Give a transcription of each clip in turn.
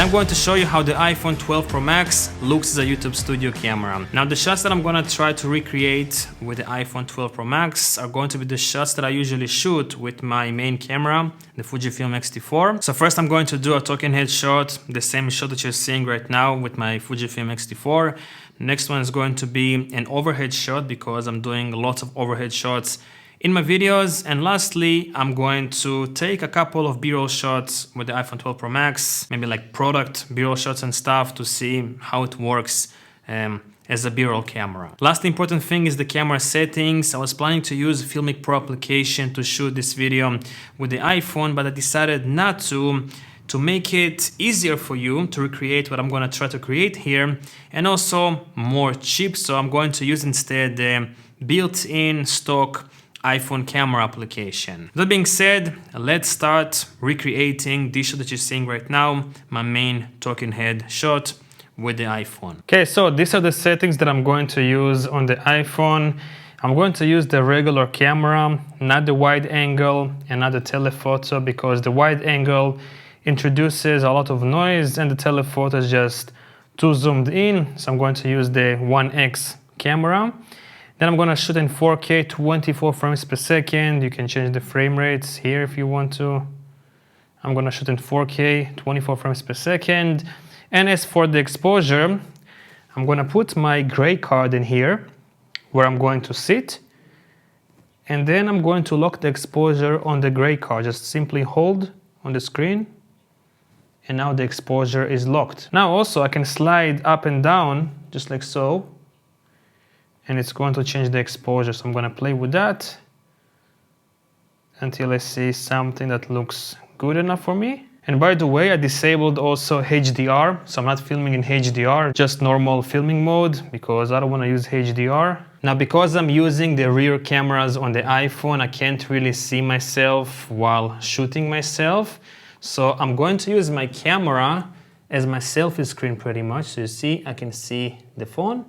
Today I'm going to show you how the iPhone 12 Pro Max looks as a YouTube studio camera. Now the shots that I'm going to try to recreate with the iPhone 12 Pro Max are going to be the shots that I usually shoot with my main camera, the Fujifilm X-T4. So first I'm going to do a talking head shot, the same shot that you're seeing right now with my Fujifilm X-T4. Next one is going to be an overhead shot because I'm doing lots of overhead shots in my videos. And lastly, I'm going to take a couple of B-roll shots with the iPhone 12 Pro Max, maybe like product B-roll shots and stuff to see how it works as a B-roll camera. Last important thing is the camera settings. I was planning to use Filmic Pro application to shoot this video with the iPhone, but I decided not to make it easier for you to recreate what I'm going to try to create here, and also more cheap. So I'm going to use instead the built-in stock iPhone camera application. That being said, let's start recreating this shot that you're seeing right now, my main talking head shot with the iPhone. Okay, so these are the settings that I'm going to use on the iPhone. I'm going to use the regular camera, not the wide angle and not the telephoto, because the wide angle introduces a lot of noise and the telephoto is just too zoomed in. So I'm going to use the 1x camera. Then I'm going to shoot in 4K 24 frames per second. You can change the frame rates here if you want to. I'm going to shoot in 4K 24 frames per second. And as for the exposure, I'm going to put my gray card in here where I'm going to sit. And then I'm going to lock the exposure on the gray card. Just simply hold on the screen. And now the exposure is locked. Now also I can slide up and down just like so. And it's going to change the exposure. So I'm going to play with that until I see something that looks good enough for me. And by the way, I disabled also HDR. So I'm not filming in HDR, just normal filming mode because I don't want to use HDR. Now, because I'm using the rear cameras on the iPhone, I can't really see myself while shooting myself. So I'm going to use my camera as my selfie screen pretty much. So you see, I can see the phone.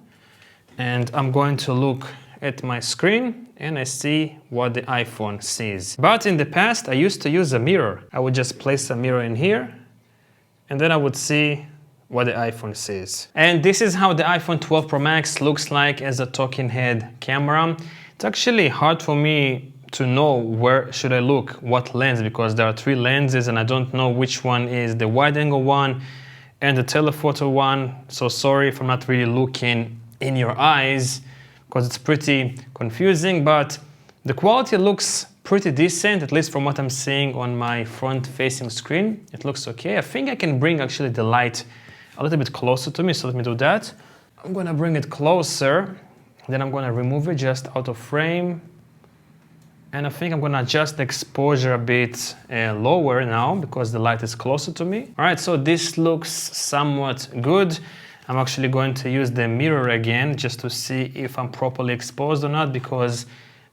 And I'm going to look at my screen and I see what the iPhone sees. But in the past, I used to use a mirror. I would just place a mirror in here and then I would see what the iPhone sees. And this is how the iPhone 12 Pro Max looks like as a talking head camera. It's actually hard for me to know where should I look, what lens, because there are 3 lenses and I don't know which one is the wide angle one and the telephoto one. So sorry if I'm not really looking in your eyes because it's pretty confusing, but the quality looks pretty decent, at least from what I'm seeing on my front facing screen. It looks okay. I think I can bring actually the light a little bit closer to me, so let me do that. I'm gonna bring it closer, then I'm gonna remove it just out of frame, and I think I'm gonna adjust the exposure a bit lower now because the light is closer to me. All right, so this looks somewhat good. I'm actually going to use the mirror again just to see if I'm properly exposed or not, because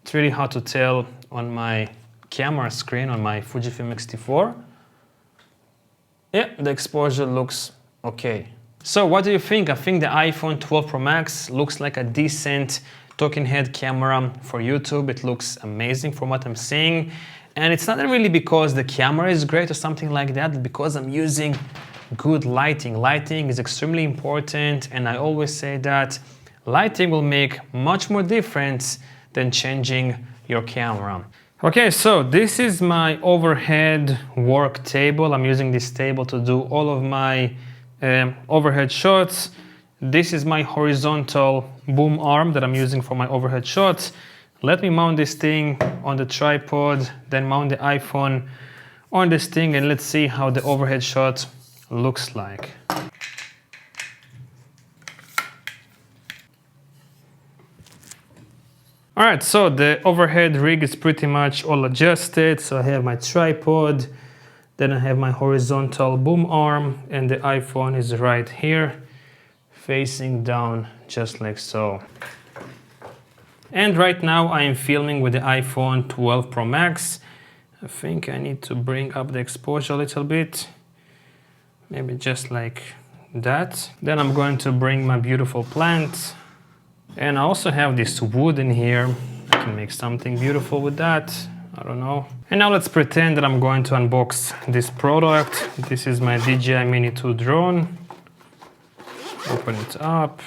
it's really hard to tell on my camera screen on my Fujifilm X-T4. Yeah, the exposure looks okay. So what do you think? I think the iPhone 12 Pro Max looks like a decent talking head camera for YouTube. It looks amazing from what I'm seeing. And it's not really because the camera is great or something like that, but because I'm using good lighting. Lighting is extremely important, and I always say that lighting will make much more difference than changing your camera. Okay, so this is my overhead work table. I'm using this table to do all of my overhead shots. This is my horizontal boom arm that I'm using for my overhead shots. Let me mount this thing on the tripod, then mount the iPhone on this thing, and let's see how the overhead shot looks like. All right, so the overhead rig is pretty much all adjusted. So I have my tripod, then I have my horizontal boom arm, and the iPhone is right here, facing down just like so. And right now I am filming with the iPhone 12 Pro Max. I think I need to bring up the exposure a little bit. Maybe just like that. Then I'm going to bring my beautiful plant. And I also have this wood in here. I can make something beautiful with that. I don't know. And now let's pretend that I'm going to unbox this product. This is my DJI Mini 2 drone. Open it up.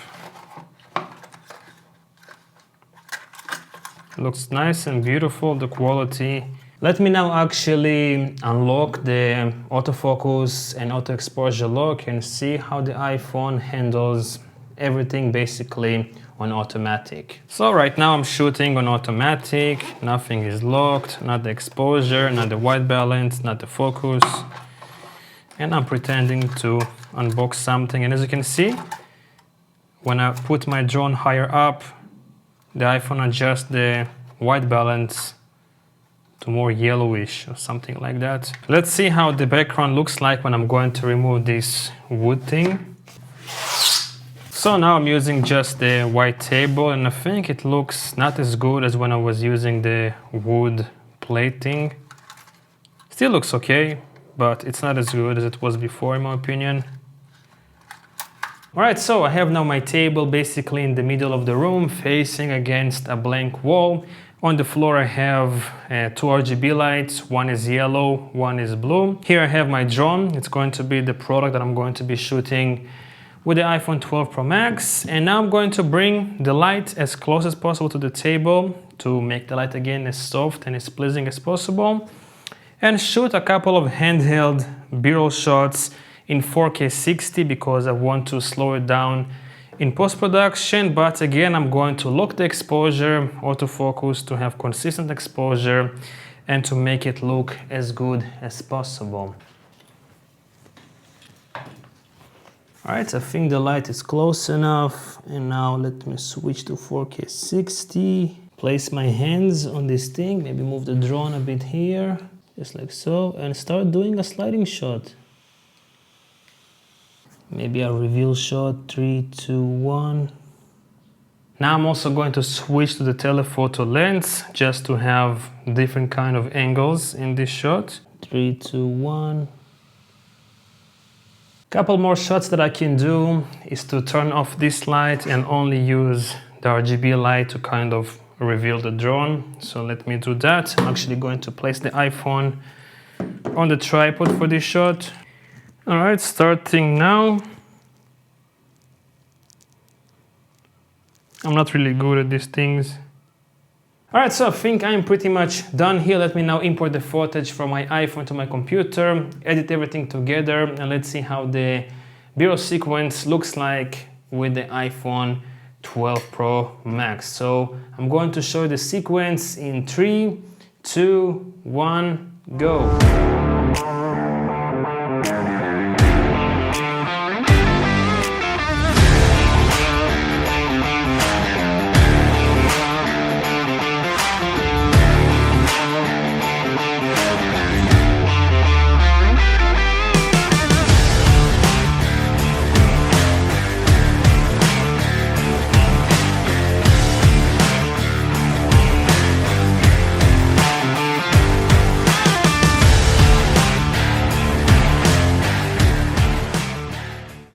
Looks nice and beautiful, the quality. Let me now actually unlock the autofocus and auto exposure lock and see how the iPhone handles everything basically on automatic. So right now I'm shooting on automatic, nothing is locked, not the exposure, not the white balance, not the focus. And I'm pretending to unbox something, and as you can see, when I put my drone higher up, the iPhone adjusts the white balance to more yellowish or something like that. Let's see how the background looks like when I'm going to remove this wood thing. So now I'm using just the white table, and I think it looks not as good as when I was using the wood plating. Still looks okay, but it's not as good as it was before in my opinion. Alright, so I have now my table basically in the middle of the room, facing against a blank wall. On the floor I have two RGB lights, one is yellow, one is blue. Here I have my drone, it's going to be the product that I'm going to be shooting with the iPhone 12 Pro Max. And now I'm going to bring the light as close as possible to the table to make the light again as soft and as pleasing as possible. And shoot a couple of handheld B-roll shots in 4K 60 because I want to slow it down in post-production, but again I'm going to lock the exposure, autofocus to have consistent exposure and to make it look as good as possible. Alright, I think the light is close enough, and now let me switch to 4K 60. Place my hands on this thing, maybe move the drone a bit here, just like so, and start doing a sliding shot. Maybe a reveal shot, 3, 2, 1. Now I'm also going to switch to the telephoto lens just to have different kind of angles in this shot. 3, 2, 1. Couple more shots that I can do is to turn off this light and only use the RGB light to kind of reveal the drone. So let me do that. I'm actually going to place the iPhone on the tripod for this shot. Alright, starting now. I'm not really good at these things. Alright, so I think I'm pretty much done here. Let me now import the footage from my iPhone to my computer, edit everything together, and let's see how the B-roll sequence looks like with the iPhone 12 Pro Max. So I'm going to show you the sequence in 3, 2, 1, go.